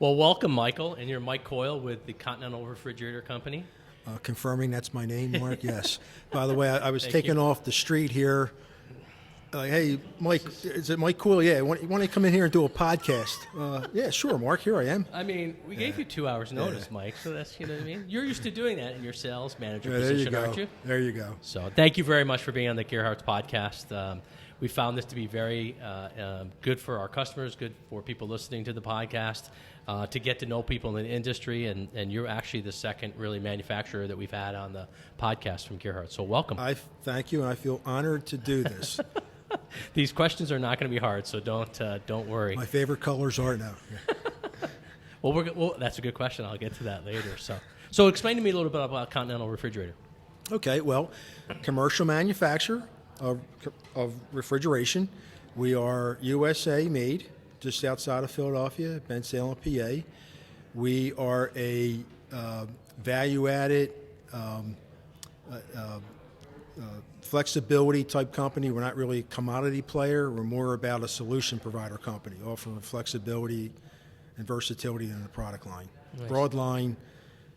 Well, welcome, Michael, and you're Mike Coyle with the Continental Refrigerator Company. Confirming that's my name, Mark. Yes. By the way, I was Thank taken you. off the street here. Hey, Mike, is it Mike Coyle? Yeah, you want to come in here and do a podcast? Yeah, sure, Mark. Here I am. I mean, we gave you 2 hours notice, Mike, so that's, you know what I mean? You're used to doing that in your sales manager There you position, go. aren't you? There you go. So thank you very much for being on the Gerharz podcast. We found this to be very good for our customers, good for people listening to the podcast, to get to know people in the industry, and you're actually the second really manufacturer that we've had on the podcast from Gerharz. So welcome. I thank you, and I feel honored to do this. These questions are not going to be hard, so don't worry. My favorite colors are now. Well, that's a good question. I'll get to that later. So explain to me a little bit about Continental Refrigerator. Okay, well, commercial manufacturer of refrigeration. We are USA made, just outside of Philadelphia, Bensalem, PA. We are a value-added flexibility type company. We're not really a commodity player. We're more about a solution provider company, offering flexibility and versatility in the product line. Nice. Broad line,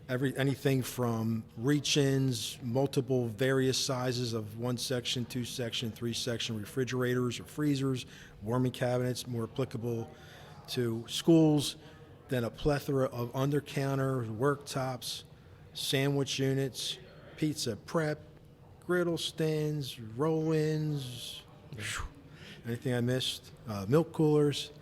anything from reach-ins, multiple various sizes of 1-section, 2-section, 3-section refrigerators or freezers, warming cabinets, more applicable to schools, then a plethora of under-counter worktops, sandwich units, pizza prep, griddle stands, roll-ins, anything I missed, milk coolers.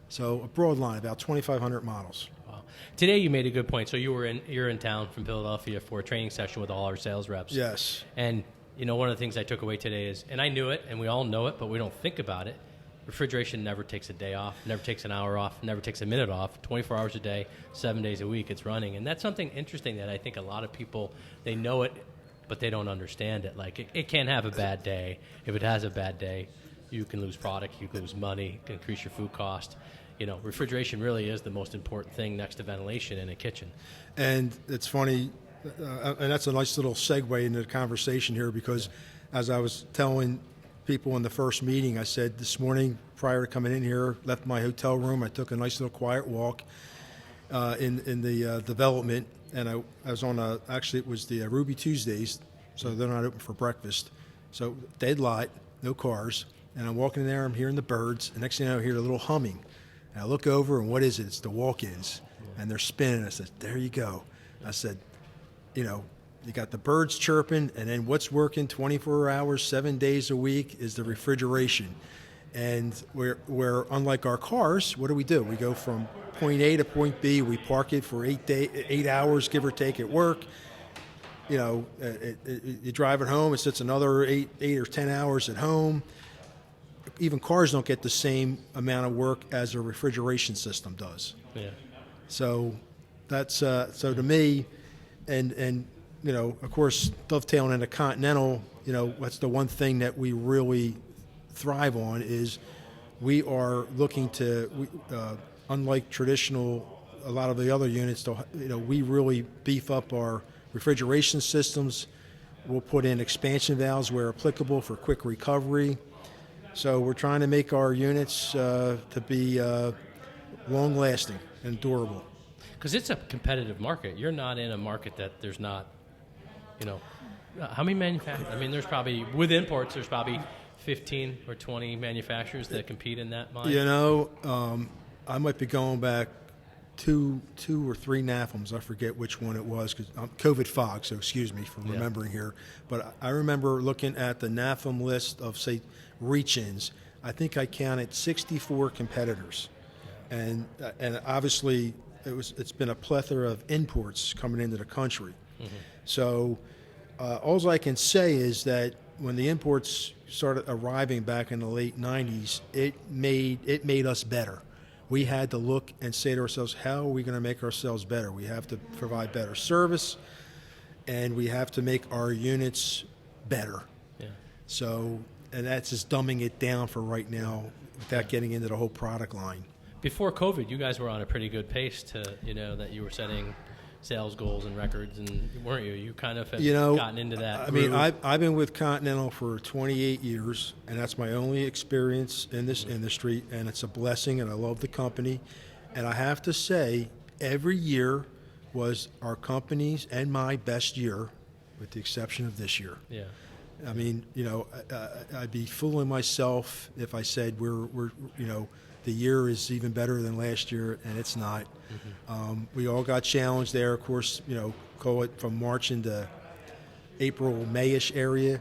So a broad line, about 2,500 models. Wow. Today you made a good point. So you're in town from Philadelphia for a training session with all our sales reps. Yes. And you know, one of the things I took away today is, and I knew it, and we all know it, but we don't think about it. Refrigeration never takes a day off, never takes an hour off, never takes a minute off. 24 hours a day, 7 days a week, it's running. And that's something interesting that I think a lot of people, they know it, but they don't understand it. Like, it can have a bad day. If it has a bad day, you can lose product, you can lose money, you can increase your food cost. You know, refrigeration really is the most important thing next to ventilation in a kitchen. And it's funny, and that's a nice little segue into the conversation here, because as I was telling people in the first meeting, I said this morning prior to coming in here, left my hotel room, I took a nice little quiet walk in the development, and I was on actually it was the Ruby Tuesdays, so they're not open for breakfast. So dead light, no cars, and I'm walking in there, I'm hearing the birds, and next thing I hear a little humming. And I look over, and what is it? It's the walk-ins, and they're spinning. I said, there you go. I said, you know, you got the birds chirping, and then what's working 24 hours, 7 days a week is the refrigeration. And we're unlike our cars, what do? We go from point A to point B. We park it for 8 hours, give or take, at work. You know, you drive it home. It sits another 8 or 10 hours at home. Even cars don't get the same amount of work as a refrigeration system does. Yeah. So that's so to me, and you know, of course, dovetailing into Continental, you know, that's the one thing that we really thrive on is we are looking to, unlike traditional, a lot of the other units, you know, we really beef up our refrigeration systems. We'll put in expansion valves where applicable for quick recovery. So we're trying to make our units to be long-lasting and durable. Because it's a competitive market. You're not in a market that there's not, you know, how many manufacturers? I mean, there's probably, with imports, there's probably 15 or 20 manufacturers that compete in that line. You know, I might be going back two or three NAFMs. I forget which one it was, because COVID fog, so excuse me for remembering here. But I remember looking at the NAFM list of, say, reach-ins. I think I counted 64 competitors. And obviously it's been a plethora of imports coming into the country. Mm-hmm. So all I can say is that when the imports started arriving back in the late 90s, it made us better. We had to look and say to ourselves, how are we going to make ourselves better? We have to provide better service, and we have to make our units better. Yeah. So, and that's just dumbing it down for right now without getting into the whole product line. Before COVID, you guys were on a pretty good pace to, you know, that you were setting sales goals and records, and weren't you? You kind of had gotten into that. I mean, I've been with Continental for 28 years, and that's my only experience in this industry, and it's a blessing, and I love the company. And I have to say, every year was our company's and my best year, with the exception of this year. Yeah. I mean, I'd be fooling myself if I said we're the year is even better than last year, and it's not. Mm-hmm. We all got challenged there, of course. Call it from March into April, Mayish area.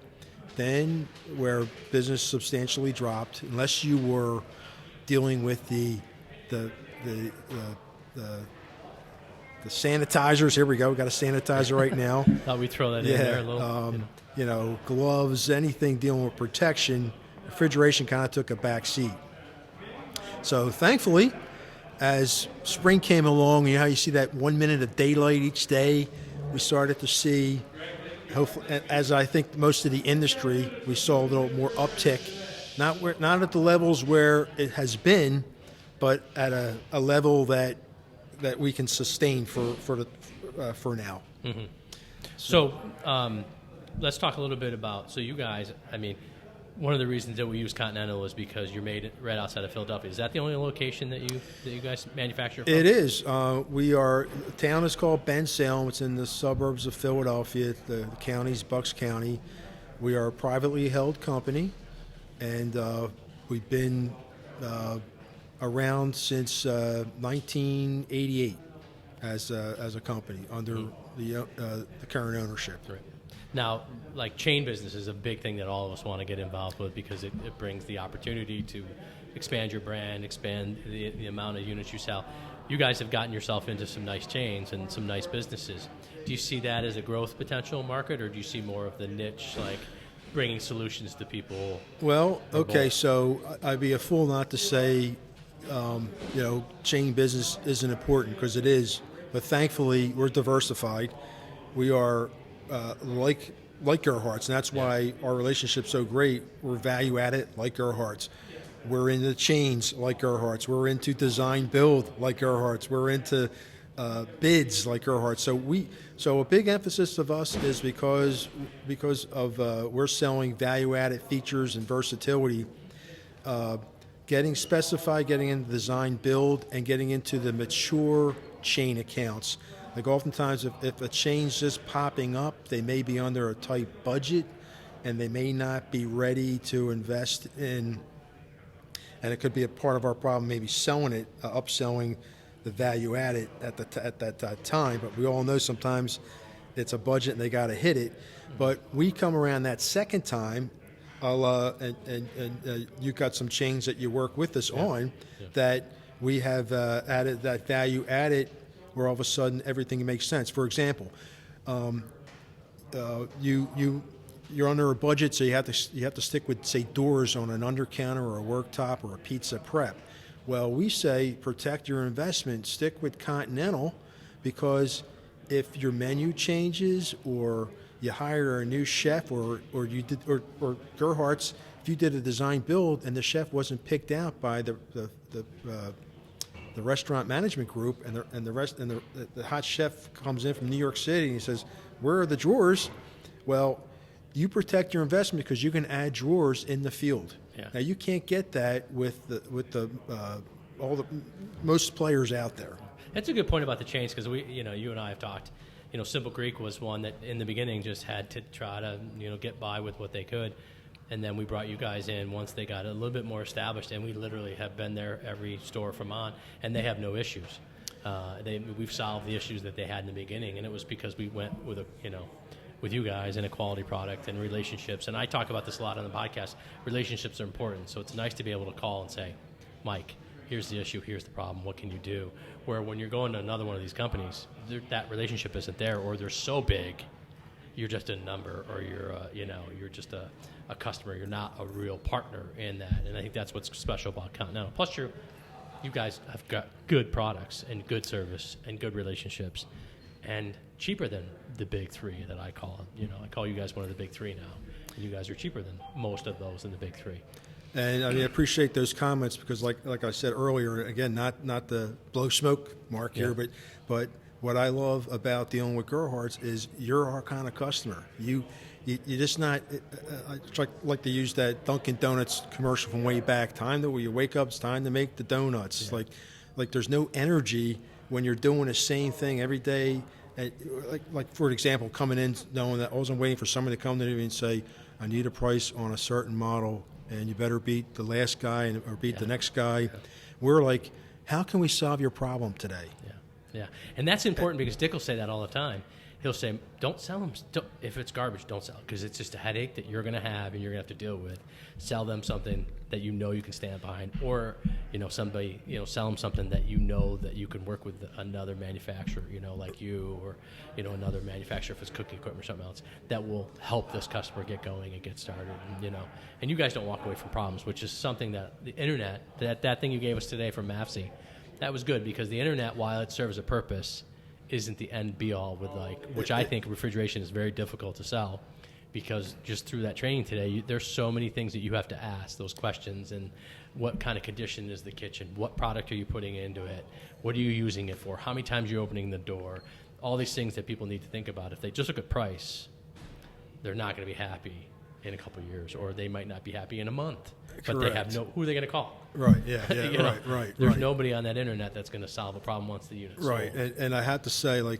Then, where business substantially dropped, unless you were dealing with the sanitizers. Here we go. We got a sanitizer right now. Thought we'd throw that in there a little. Gloves, anything dealing with protection. Refrigeration kind of took a back seat. So thankfully, as spring came along, how you see that 1 minute of daylight each day, we started to see, hopefully, as I think most of the industry, we saw a little more uptick. Not at the levels where it has been, but at a level that we can sustain for now. Mm-hmm. So let's talk a little bit about, so you guys, one of the reasons that we use Continental is because you're made right outside of Philadelphia. Is that the only location that you guys manufacture from? It is. The town is called Bensalem. It's in the suburbs of Philadelphia. The county's Bucks County. We are a privately held company, and we've been around since 1988 as a company under the current ownership. Right. Now, like chain business is a big thing that all of us want to get involved with because it brings the opportunity to expand your brand, expand the amount of units you sell. You guys have gotten yourself into some nice chains and some nice businesses. Do you see that as a growth potential market, or do you see more of the niche, like bringing solutions to people? Well, okay, so I'd be a fool not to say, chain business isn't important, because it is. But thankfully, we're diversified. We are like Gerharz, and that's why our relationship's so great. We're value added like Gerharz. We're into chains like Gerharz. We're into design build like Gerharz. We're into bids like Gerharz. So a big emphasis of us is because of we're selling value added features and versatility. Getting specified, getting into design build, and getting into the mature chain accounts. Like oftentimes, if a chain's just popping up, they may be under a tight budget, and they may not be ready to invest in. And it could be a part of our problem, maybe selling it, upselling the value added at that time. But we all know sometimes it's a budget and they got to hit it. But we come around that second time, and you've got some chains that you work with us on that we have added that value added, where all of a sudden everything makes sense. For example, you're under a budget, so you have to stick with, say, doors on an undercounter or a worktop or a pizza prep. Well, we say protect your investment, stick with Continental, because if your menu changes or you hire a new chef or Gerharz, if you did a design build and the chef wasn't picked out by the restaurant management group, and the hot chef comes in from New York City and he says, "Where are the drawers?" Well, you protect your investment because you can add drawers in the field. Yeah. Now you can't get that with most players out there. That's a good point about the chains, because you and I have talked. Simple Greek was one that in the beginning just had to try to get by with what they could. And then we brought you guys in once they got a little bit more established, and we literally have been there every store from on, and they have no issues. We've solved the issues that they had in the beginning, and it was because we went with with you guys and a quality product and relationships. And I talk about this a lot on the podcast. Relationships are important, so it's nice to be able to call and say, "Mike, here's the issue, here's the problem, what can you do?" Where when you're going to another one of these companies, that relationship isn't there, or they're so big, you're just a number, or you're just a customer. You're not a real partner in that. And I think that's what's special about Continental. Plus, you guys have got good products and good service and good relationships, and cheaper than the big three that I call them. I call you guys one of the big three now, and you guys are cheaper than most of those in the big three. And I appreciate those comments, because like I said earlier, again, not the blow smoke mark here, but what I love about dealing with Gerharz is you're our kind of customer. You're just not. I like to use that Dunkin' Donuts commercial from way back. When you wake up, it's time to make the donuts. Yeah. Like like there's no energy when you're doing the same thing every day. And like for example, coming in knowing that I wasn't waiting for somebody to come to me and say, I need a price on a certain model, and you better beat the last guy or beat the next guy. Yeah. We're like, how can we solve your problem today? Yeah, and that's important because Dick will say that all the time. He'll say, don't sell them. If it's garbage, don't sell it because it's just a headache that you're going to have and you're going to have to deal with. Sell them something that you know you can stand behind, or somebody, sell them something that you know that you can work with another manufacturer, like you, or another manufacturer if it's cooking equipment or something else that will help this customer get going and get started. And you guys don't walk away from problems, which is something that the internet, that thing you gave us today from MAFSI, that was good because the internet, while it serves a purpose, isn't the end be all with which I think refrigeration is very difficult to sell because just through that training today, there's so many things that you have to ask those questions. And what kind of condition is the kitchen? What product are you putting into it? What are you using it for? How many times are you opening the door? All these things that people need to think about. If they just look at price, they're not going to be happy in a couple of years, or they might not be happy in a month. But Correct. They have who are they going to call? Right, yeah, right. There's nobody on that internet that's going to solve a problem once the unit's right. sold. And I have to say, in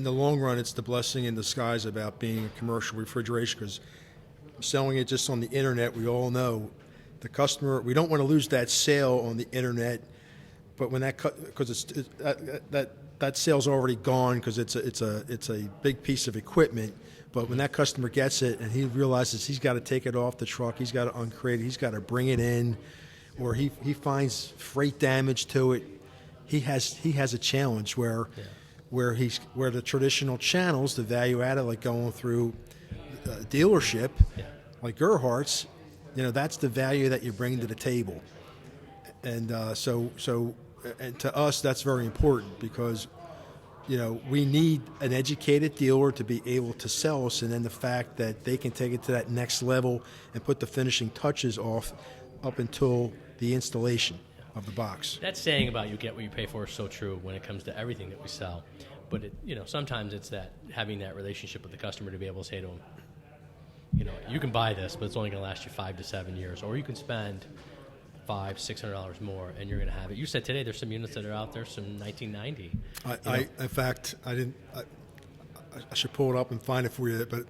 the long run, it's the blessing in disguise about being a commercial refrigeration because selling it just on the internet, we all know the customer. We don't want to lose that sale on the internet, but when because that sale's already gone because it's a big piece of equipment. But when that customer gets it and he realizes he's got to take it off the truck, he's got to uncrate it, he's got to bring it in, or he finds freight damage to it, he has a challenge where the traditional channels, the value added, like going through a dealership, like Gerharz, that's the value that you bring to the table, and so to us that's very important because. We need an educated dealer to be able to sell us, and then the fact that they can take it to that next level and put the finishing touches up until the installation of the box. That saying about you get what you pay for is so true when it comes to everything that we sell. But sometimes it's that having that relationship with the customer to be able to say to them, you can buy this, but it's only going to last you 5 to 7 years, or you can spend $500-$600 more, and you're going to have it. You said today there's some units that are out there, some 1990. In fact, I should pull it up and find it for you. But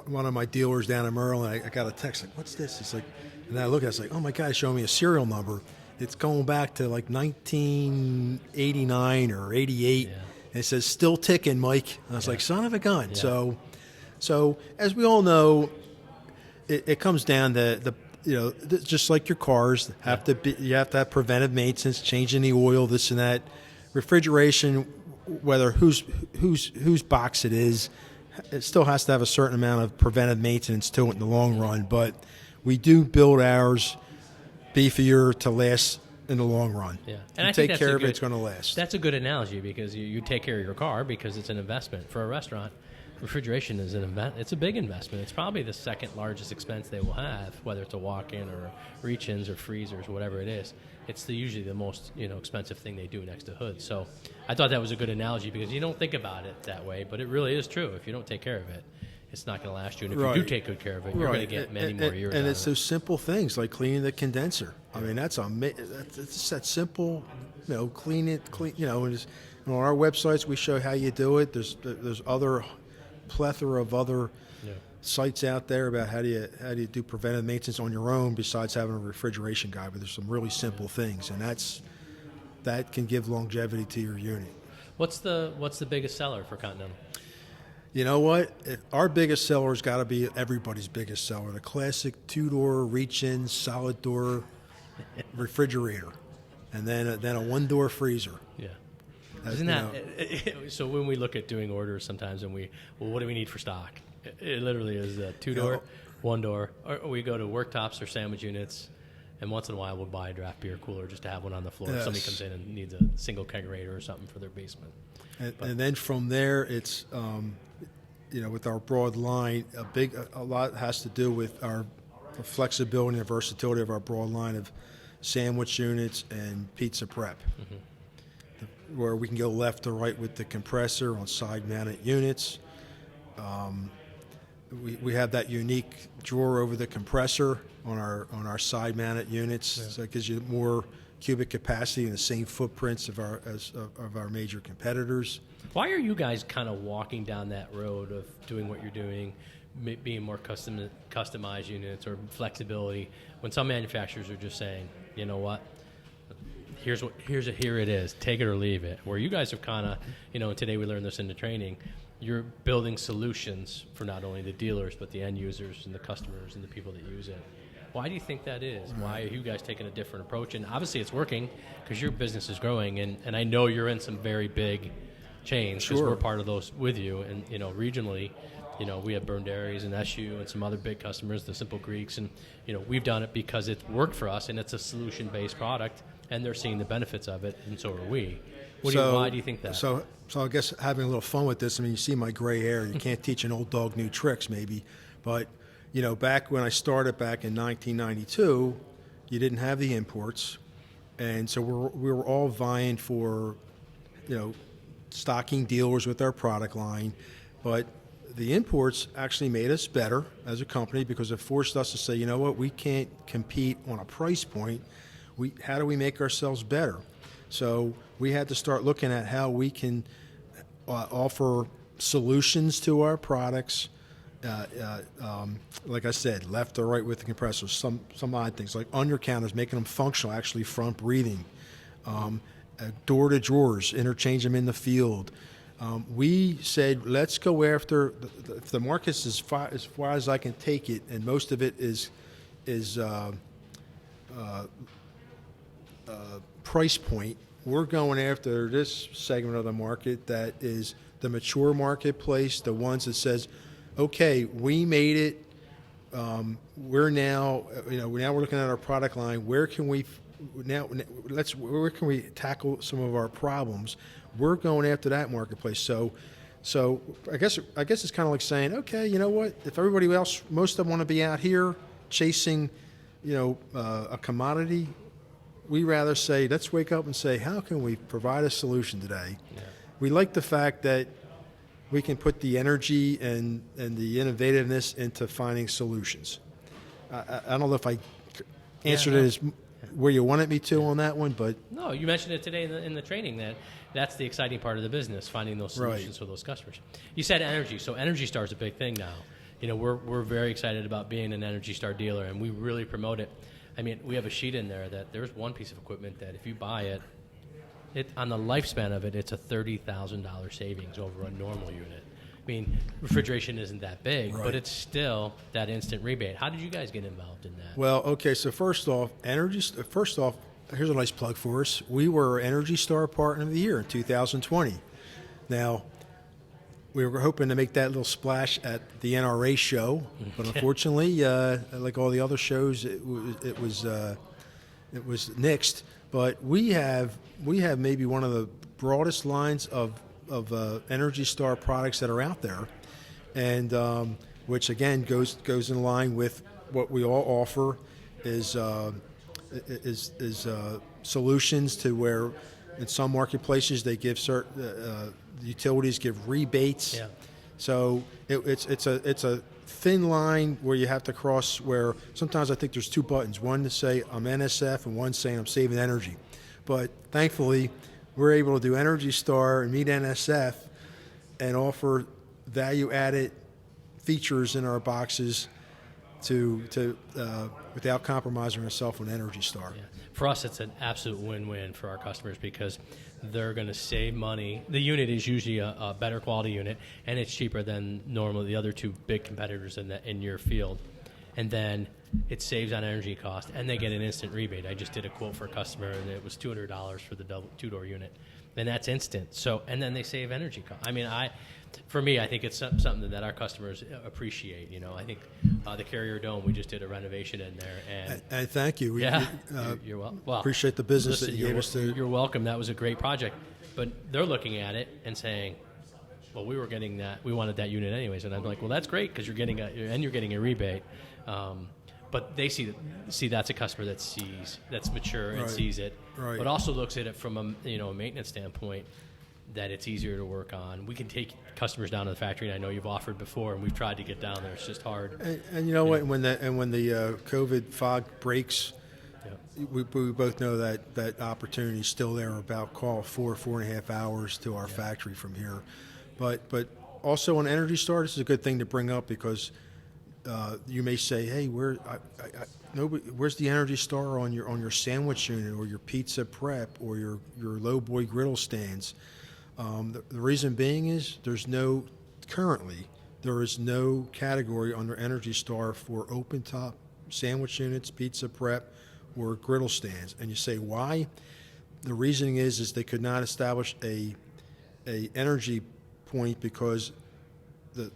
one of my dealers down in Maryland, I got a text like, "What's this?" He's like, and I look at it, it's like, "Oh my God!" He's showing me a serial number. It's going back to like 1989 or 88, and it says "still ticking, Mike." And I was like, "Son of a gun!" Yeah. So as we all know, it comes down to the. Just like your cars you have to have preventive maintenance, changing the oil, this and that. Refrigeration, whether whose box it is, it still has to have a certain amount of preventive maintenance to it in the long run. But we do build ours beefier to last in the long run. Yeah, and I take care of it; it's going to last. That's a good analogy because you take care of your car because it's an investment for a restaurant. Refrigeration is it's a big investment. It's probably the second largest expense they will have, whether it's a walk-in or reach-ins or freezers, whatever it is. It's usually the most expensive thing they do next to hoods. So I thought that was a good analogy because you don't think about it that way, but it really is true. If you don't take care of it, it's not going to last you. And if you do take good care of it, you're going to get many more years. And it's those simple things like cleaning the condenser. I mean, it's that simple. Clean it. And on our websites we show how you do it. There's other plethora of other sites out there about how do you do preventive maintenance on your own besides having a refrigeration guy. But there's some really simple things, and that can give longevity to your unit. What's the biggest seller for Continental? You know what? Our biggest seller has got to be everybody's biggest seller. The classic 2-door reach-in solid door refrigerator, and then a 1-door freezer. Yeah. Isn't that so? When we look at doing orders, sometimes and what do we need for stock? It literally is a 2-door, 1-door, or we go to worktops or sandwich units, and once in a while we'll buy a draft beer cooler just to have one on the floor. Yes. If somebody comes in and needs a single kegerator or something for their basement. And then from there, it's with our broad line, a lot has to do with the flexibility and versatility of our broad line of sandwich units and pizza prep. Mm-hmm. Where we can go left or right with the compressor on side-mounted units. We have that unique drawer over the compressor on our side-mounted units, so it gives you more cubic capacity and the same footprints of our major competitors. Why are you guys kind of walking down that road of doing what you're doing, being more customized units or flexibility, when some manufacturers are just saying, you know what, here it is, take it or leave it? Where you guys have kind of, and today we learned this in the training, you're building solutions for not only the dealers but the end users and the customers and the people that use it. Why do you think that is? Why are you guys taking a different approach? And obviously it's working because your business is growing, and I know you're in some very big chains because we're part of those with you. And regionally, we have Burned Dairies and SU and some other big customers, the Simple Greeks, and we've done it because it worked for us and it's a solution-based product, and they're seeing the benefits of it, and so are we. Why do you think that? So I guess having a little fun with this. I mean, you see my gray hair. You can't teach an old dog new tricks, maybe, but back when I started back in 1992, you didn't have the imports, and so we were all vying for, stocking dealers with our product line, but the imports actually made us better as a company because it forced us to say, you know what, we can't compete on a price point. How do we make ourselves better? So we had to start looking at how we can offer solutions to our products. Like I said, left or right with the compressors, some odd things like under counters, making them functional, actually front breathing, door to drawers, interchange them in the field. We said, let's go after if the market's as far as I can take it, and most of it is price point. We're going after this segment of the market that is the mature marketplace, the ones that says, okay, we made it. We're now, we're looking at our product line. Where can we tackle some of our problems? We're going after that marketplace. So I guess it's kind of like saying, okay, you know what? If everybody else, most of them want to be out here chasing, a commodity, we rather say, let's wake up and say, how can we provide a solution today? Yeah. We like the fact that we can put the energy and the innovativeness into finding solutions. I don't know if I answered it as where you wanted me to on that one, but no, you mentioned it today in the training that's the exciting part of the business, finding those solutions for those customers. You said energy, so Energy Star is a big thing now. We're very excited about being an Energy Star dealer, and we really promote it. I mean, we have a sheet in there that there's one piece of equipment that if you buy it on the lifespan of it, it's a $30,000 savings over a normal unit. I mean, refrigeration isn't that big, but it's still that instant rebate. How did you guys get involved in that? Well, okay, so first off, here's a nice plug for us. We were Energy Star Partner of the Year in 2020. Now, we were hoping to make that little splash at the NRA show, but unfortunately, like all the other shows, it was nixed. But we have maybe one of the broadest lines of Energy Star products that are out there, and which again goes in line with what we all offer is solutions to where in some marketplaces they give certain utilities give rebates. Yeah. So it's a thin line where you have to cross, where sometimes I think there's two buttons, one to say I'm NSF and one saying I'm saving energy. But thankfully, we're able to do Energy Star and meet NSF and offer value-added features in our boxes to without compromising ourselves on Energy Star. Yeah. For us, it's an absolute win-win for our customers because they're going to save money. The unit is usually a better quality unit, and it's cheaper than normally the other two big competitors in your field. And then it saves on energy cost, and they get an instant rebate. I just did a quote for a customer, and it was $200 for the two-door unit, and that's instant. So, and then they save energy cost. I mean, for me, I think it's something that our customers appreciate. I think the Carrier Dome, we just did a renovation in there, and thank you. You're welcome. Well, appreciate the business that you gave us. You're welcome. That was a great project, but they're looking at it and saying, "Well, we were getting that. We wanted that unit anyways." And I'm like, "Well, that's great because you're getting a rebate." But they see that's a customer that's mature and sees it, but also looks at it from a maintenance standpoint, that it's easier to work on. We can take customers down to the factory, and I know you've offered before, and we've tried to get down there. It's just hard. And you know what? When the COVID fog breaks, we both know that opportunity is still there. About 4.5 hours to our factory from here, but also on Energy Star, this is a good thing to bring up because you may say, hey, where's the Energy Star on your sandwich unit or your pizza prep or your low boy griddle stands? The reason being is there is no category under Energy Star for open top sandwich units, pizza prep, or griddle stands. And you say, why? The reasoning is they could not establish a energy point because the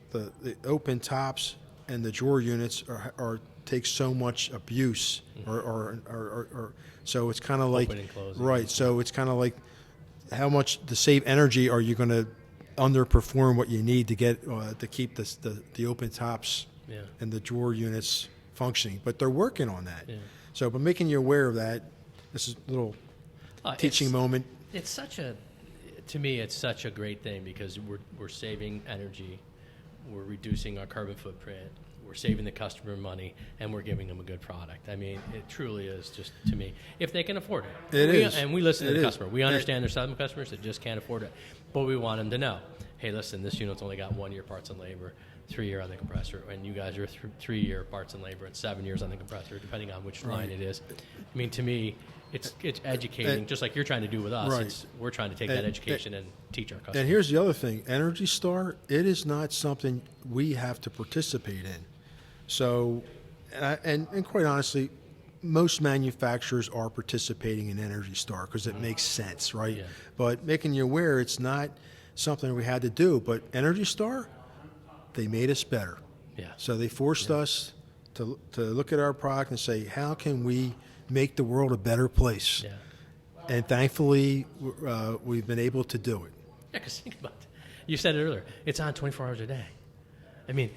open tops and the drawer units are take so much abuse, or so it's kind of like right. So it's kind of like how much to save energy are you going to underperform what you need to get to keep the open tops and the drawer units functioning? But they're working on that. Yeah. So, but making you aware of that, this is a little teaching moment. To me, it's such a great thing because we're saving energy, we're reducing our carbon footprint, we're saving the customer money, and we're giving them a good product. I mean, it truly is just, to me, if they can afford it. It is. And we listen to the customer. We understand there's some customers that just can't afford it, but we want them to know, hey, listen, this unit's only got 1 year parts and labor, 3 year on the compressor, and you guys are 3 year parts and labor and 7 years on the compressor, depending on which line it is. I mean, to me, it's educating, just like you're trying to do with us. Right. We're trying to take that education and teach our customers. And here's the other thing. Energy Star, it is not something we have to participate in. So, and quite honestly, most manufacturers are participating in Energy Star because it makes sense, right? Yeah. But making you aware it's not something we had to do. But Energy Star, they made us better. Yeah. So they forced us to look at our product and say, how can we make the world a better place? Yeah. And thankfully, we've been able to do it. Yeah, because think about it. You said it earlier. It's on 24 hours a day. I mean,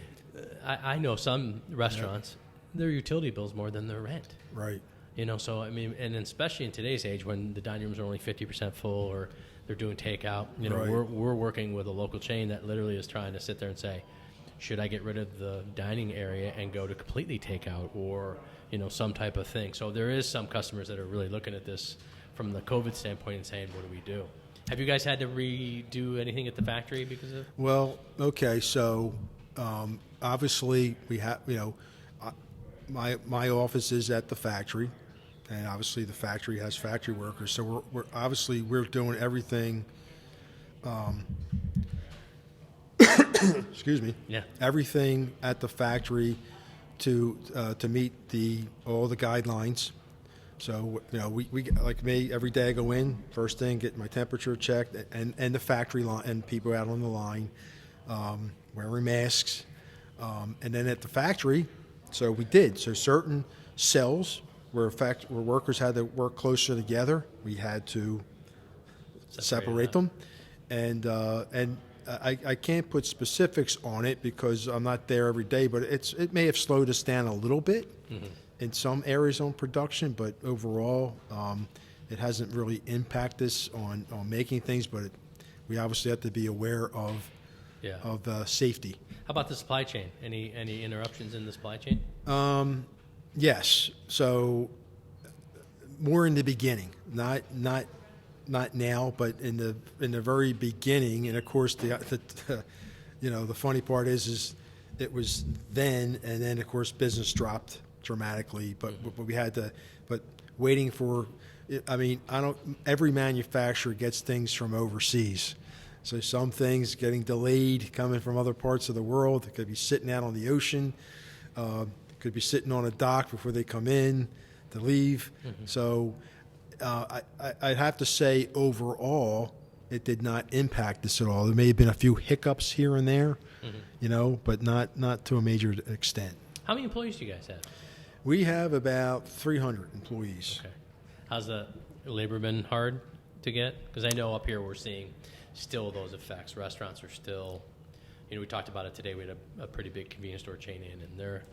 I know some restaurants, their utility bill's more than their rent. Right. You know, so, I mean, and especially in today's age when the dining rooms are only 50% full or they're doing takeout, you know, we're working with a local chain that literally is trying to sit there and say, should I get rid of the dining area and go to completely takeout or, you know, some type of thing. So there is some customers that are really looking at this from the COVID standpoint and saying, what do we do? Have you guys had to redo anything at the factory because of? Well, okay, so obviously we have, you know, my office is at the factory, and obviously the factory has factory workers. So we're doing everything. Excuse me. Yeah. Everything at the factory to meet all the guidelines. So, you know, we like me, every day I go in, first thing, get my temperature checked, and the factory line, and people out on the line wearing masks. And then at the factory, so we did. So certain cells where workers had to work closer together, we had to separate them. And I can't put specifics on it because I'm not there every day, but it may have slowed us down a little bit in some areas on production, but overall it hasn't really impacted us on making things, but we obviously have to be aware of safety. How about the supply chain? Any interruptions in the supply chain? Yes. So more in the beginning, not now, but in the very beginning. And of course, the funny part is it was then, and then of course business dropped dramatically. But we had to, but waiting for. I mean, every manufacturer gets things from overseas. So some things getting delayed coming from other parts of the world. It could be sitting out on the ocean. Could be sitting on a dock before they come in to leave. So I'd have to say overall it did not impact us at all. There may have been a few hiccups here and there, you know, but not to a major extent. How many employees do you guys have? We have about 300 employees. Okay. How's the labor been hard to get? Because I know up here we're seeing still those effects. Restaurants are still, you know, we talked about it today. We had a pretty big convenience store chain in, and they're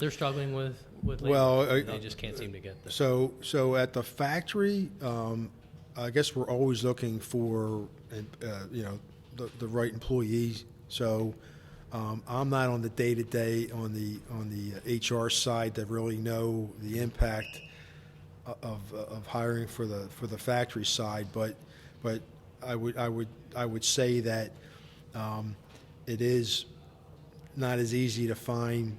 struggling with labor. Well, they just can't seem to get this. So at the factory, I guess we're always looking for, the right employees. So I'm not on the day-to-day on the HR side to really know the impact of hiring for the factory side, but I would say that it is not as easy to find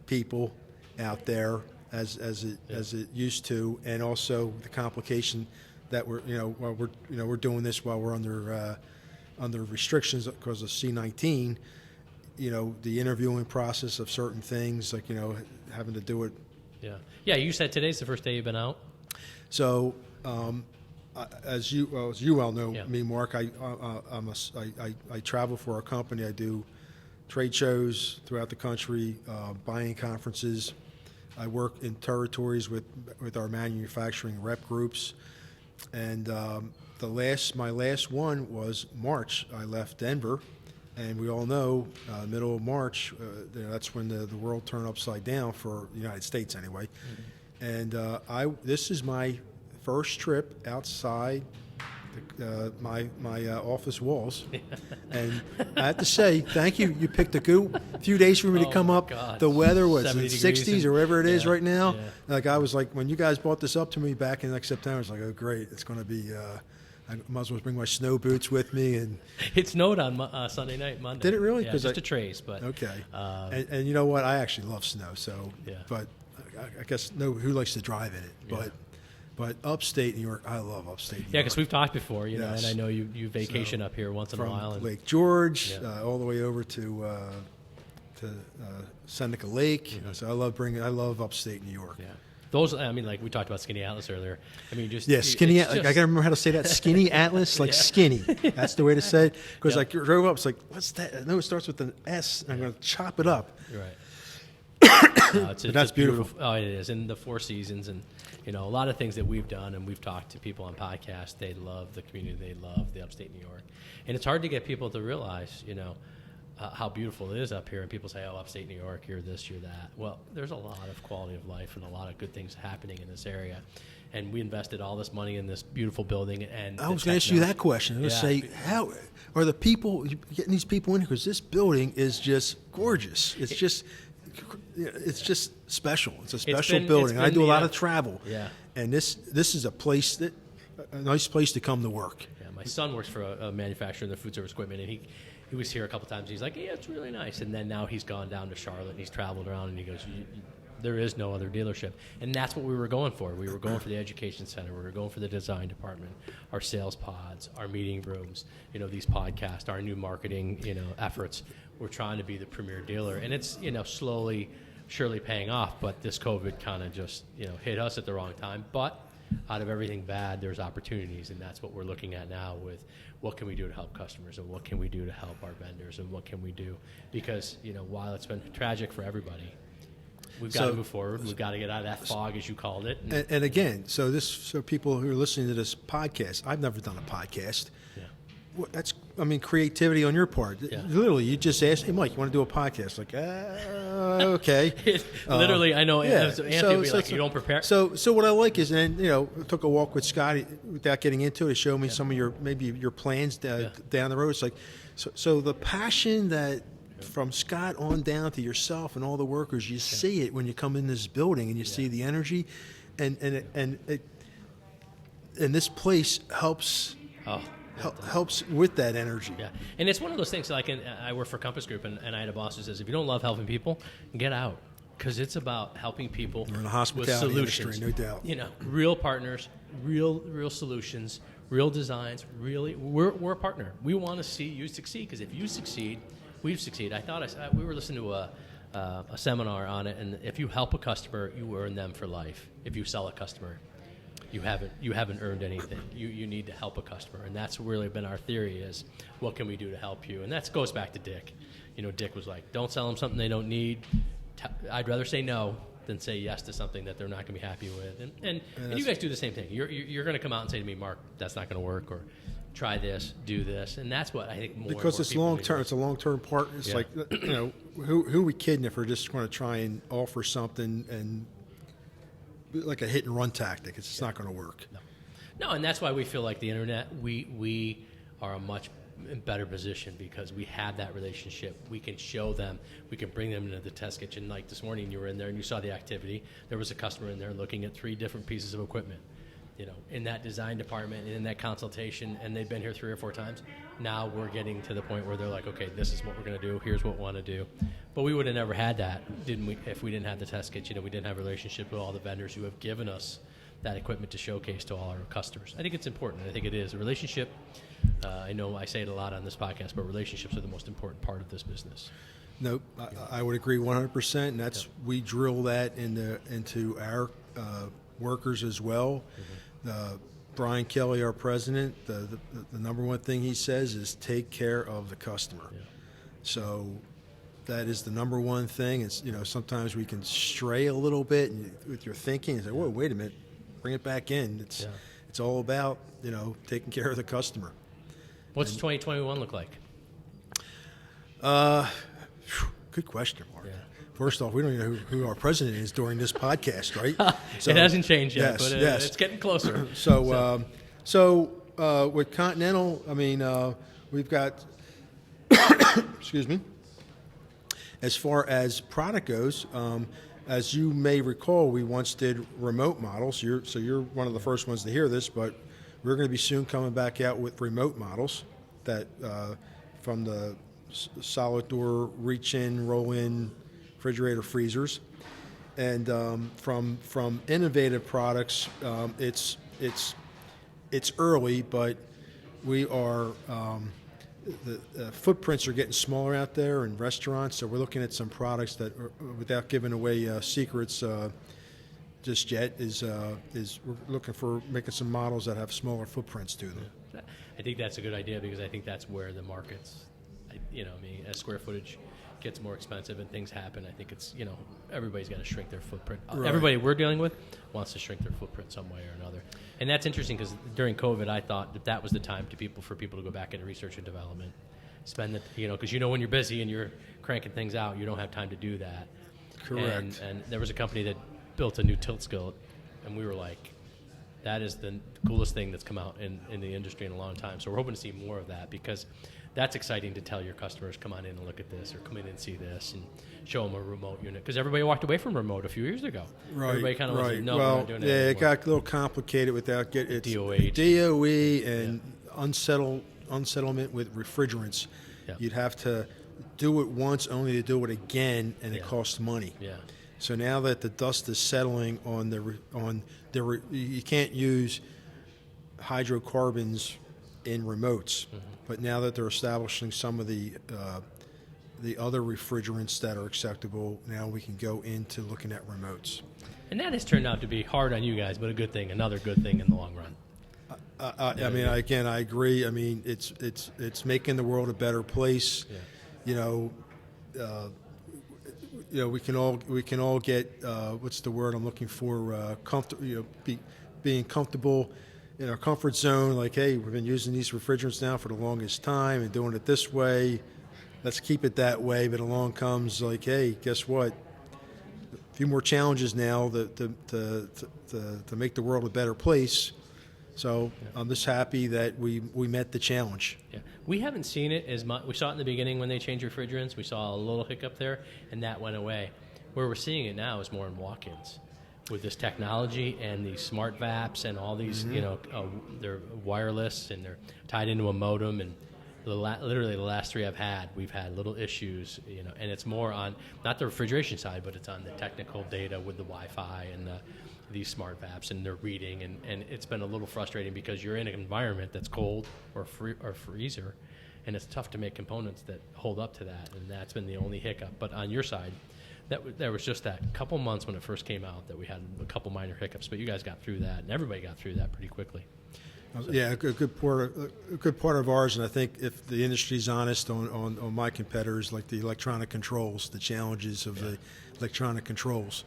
people out there as it used to, and also the complication that we're doing this while we're under restrictions because of C-19. The interviewing process of certain things, like having to do it. Yeah. You said today's the first day you've been out. So, as you well know, me, Mark, I travel for our company. I do trade shows throughout the country, buying conferences. I work in territories with our manufacturing rep groups, and my last one was March. I left Denver, and we all know middle of March, that's when the world turned upside down for the United States anyway. Mm-hmm. And this is my first trip outside my office walls, and I have to say thank you. You picked a few days for me to come up. God. The weather was in the 60s or wherever it is right now. Yeah. Like I was like, when you guys brought this up to me back in September, I was like, oh great, it's going to be. I might as well bring my snow boots with me. And it snowed on Sunday night, Monday. Did it really? Yeah, just a trace, but okay. And you know what? I actually love snow. So, but I guess who likes to drive in it? But upstate New York, I love upstate New York. Yeah, because we've talked before, and I know you vacation up here once in a while. From Lake George all the way over to Seneca Lake. So I love upstate New York. Yeah. Those, like we talked about Skinny Atlas earlier. Skinny. I gotta remember how to say that. Skinny Atlas, skinny. That's the way to say it. Because I drove up, it's like, what's that? I know it starts with an S. And I'm gonna chop it up. You're right. It's that's beautiful. Oh, it is. And the Four Seasons, and a lot of things that we've done, and we've talked to people on podcasts. They love the community. They love the upstate New York, and it's hard to get people to realize, how beautiful it is up here. And people say, "Oh, upstate New York, you're this, you're that." Well, there's a lot of quality of life and a lot of good things happening in this area. And we invested all this money in this beautiful building. And I was going to ask you that question. I was going to say, how are the people getting these people in here? Because this building is just gorgeous. It's just special. It's a special building. I do a lot of travel. Yeah. And this is a nice place to come to work. Yeah. My son works for a manufacturer in the food service equipment, and he was here a couple times. He's like, yeah, it's really nice. And then now he's gone down to Charlotte, and he's traveled around, and he goes, there is no other dealership. And that's what we were going for. We were going for the education center. We were going for the design department, our sales pods, our meeting rooms, these podcasts, our new marketing, efforts. We're trying to be the premier dealer. And it's, slowly, surely paying off. But this COVID kind of just, hit us at the wrong time. But out of everything bad, there's opportunities. And that's what we're looking at now with what can we do to help customers, and what can we do to help our vendors, and what can we do? Because, while it's been tragic for everybody, we've got to move forward. We've got to get out of that fog, as you called it. And again, so people who are listening to this podcast, I've never done a podcast. Yeah. That's, creativity on your part. Yeah. Literally, you just asked, hey, Mike, you want to do a podcast? Like, okay. Literally, I know. Yeah. You don't prepare. So what I like is, and I took a walk with Scotty without getting into it. Show me some of your plans down the road. It's like, so the passion that from Scott on down to yourself and all the workers, you see it when you come in this building, and you see the energy, and this place helps. Helps with that energy. Yeah, and it's one of those things. Like, I work for Compass Group, and I had a boss who says, if you don't love helping people, get out, because it's about helping people. We're in the hospitality with solutions. industry, no doubt. Real partners, real solutions, real designs. Really, we're a partner. We want to see you succeed, because if you succeed, we succeed. We were listening to a seminar on it, and if you help a customer, you earn them for life. If you sell a customer, you haven't earned anything. You need to help a customer, and that's really been our theory: is what can we do to help you? And that goes back to Dick. Dick was like, don't sell them something they don't need. I'd rather say no than say yes to something that they're not going to be happy with. And you guys do the same thing. You're going to come out and say to me, Mark, that's not going to work, or try this, do this, and that's what I think more. Because it's long term. It's a long term part. It's like who are we kidding if we're just going to try and offer something and like a hit and run tactic? It's just not going to work. No, and that's why we feel like the internet. We are a much in better position because we have that relationship. We can show them, we can bring them into the test kitchen. Like this morning, you were in there and you saw the activity. There was a customer in there looking at 3 different pieces of equipment, in that design department and in that consultation, and they've been here 3 or 4 times. Now we're getting to the point where they're like, okay, this is what we're going to do. Here's what we want to do. But we would have never had that, didn't we, if we didn't have the test kitchen, we didn't have a relationship with all the vendors who have given us that equipment to showcase to all our customers. I think it's important. I think it is. A relationship, I know I say it a lot on this podcast, but relationships are the most important part of this business. Nope, I would agree 100%, and that's we drill that into our workers as well. Brian Kelly, our president, the number one thing he says is take care of the customer. Yeah. So that is the number one thing. It's sometimes we can stray a little bit with your thinking and say, whoa, wait a minute, bring it back in. It's all about taking care of the customer. What's 2021 look like? Good question, Mark. Yeah. First off, we don't even know who our president is during this podcast, right? So, it hasn't changed yet, yes, but yes. It's getting closer. So with Continental, I mean, we've got, excuse me, as far as product goes, as you may recall, we once did remote models. So you're one of the first ones to hear this, but we're going to be soon coming back out with remote models that from the solid door, reach in, roll in, refrigerator, freezers, and from innovative products, it's early, but we are the footprints are getting smaller out there in restaurants. So we're looking at some products that, without giving away secrets just yet, is we're looking for making some models that have smaller footprints to them. I think that's a good idea because I think that's where the market's, as square footage gets more expensive and things happen, I think it's, everybody's got to shrink their footprint. Right. Everybody we're dealing with wants to shrink their footprint some way or another. And that's interesting because during COVID, I thought that was the time for people to go back into research and development. Spend the, because when you're busy and you're cranking things out, you don't have time to do that. Correct. And there was a company that built a new tilt skillet, and we were like, that is the coolest thing that's come out in the industry in a long time. So we're hoping to see more of that because that's exciting to tell your customers, come on in and look at this, or come in and see this, and show them a remote unit. Because everybody walked away from remote a few years ago. Right. Everybody kind of was like, no, well, we're not doing it anymore. It got a little complicated without getting DOE and unsettlement with refrigerants. Yeah. You'd have to do it once only to do it again, and it Yeah. costs money. Yeah. So now that the dust is settling on you can't use hydrocarbons in remotes. Mm-hmm. But now that they're establishing some of the other refrigerants that are acceptable, now we can go into looking at remotes. And that has turned out to be hard on you guys, but a good thing, another good thing in the long run. I mean, again, I agree. I mean, it's making the world a better place. Yeah. We can all get what's the word I'm looking for? Being comfortable in our comfort zone. Like, hey, we've been using these refrigerants now for the longest time and doing it this way. Let's keep it that way. But along comes like, hey, guess what? A few more challenges now to make the world a better place. So I'm just happy that we met the challenge. Yeah, we haven't seen it as much. We saw it in the beginning when they changed refrigerants. We saw a little hiccup there, and that went away. Where we're seeing it now is more in walk-ins with this technology and these smart VAPs and all these, they're wireless and they're tied into a modem. And literally the last 3 I've had, we've had little issues, and it's more on not the refrigeration side, but it's on the technical data with the Wi-Fi and these smart VAPs, and they're reading, and it's been a little frustrating because you're in an environment that's cold or freezer, and it's tough to make components that hold up to that, and that's been the only hiccup. But on your side, there was just that couple months when it first came out that we had a couple minor hiccups, but you guys got through that, and everybody got through that pretty quickly. So. Yeah, a good part of ours, and I think if the industry's honest on my competitors, like the electronic controls, the challenges of the electronic controls,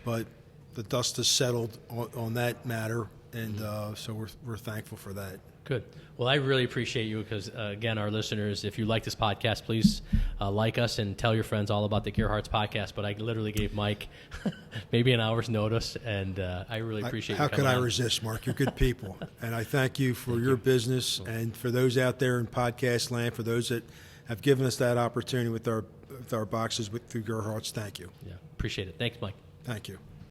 but the dust has settled on that matter, and so we're thankful for that. Good. Well, I really appreciate you because, again, our listeners, if you like this podcast, please like us and tell your friends all about the Gerharz podcast. But I literally gave Mike maybe an hour's notice, and I really appreciate How you coming could I on. resist, Mark? You're good people. And I thank you for your business, and for those out there in podcast land, for those that have given us that opportunity with our boxes through Gerharz, thank you. Yeah, appreciate it. Thanks, Mike. Thank you.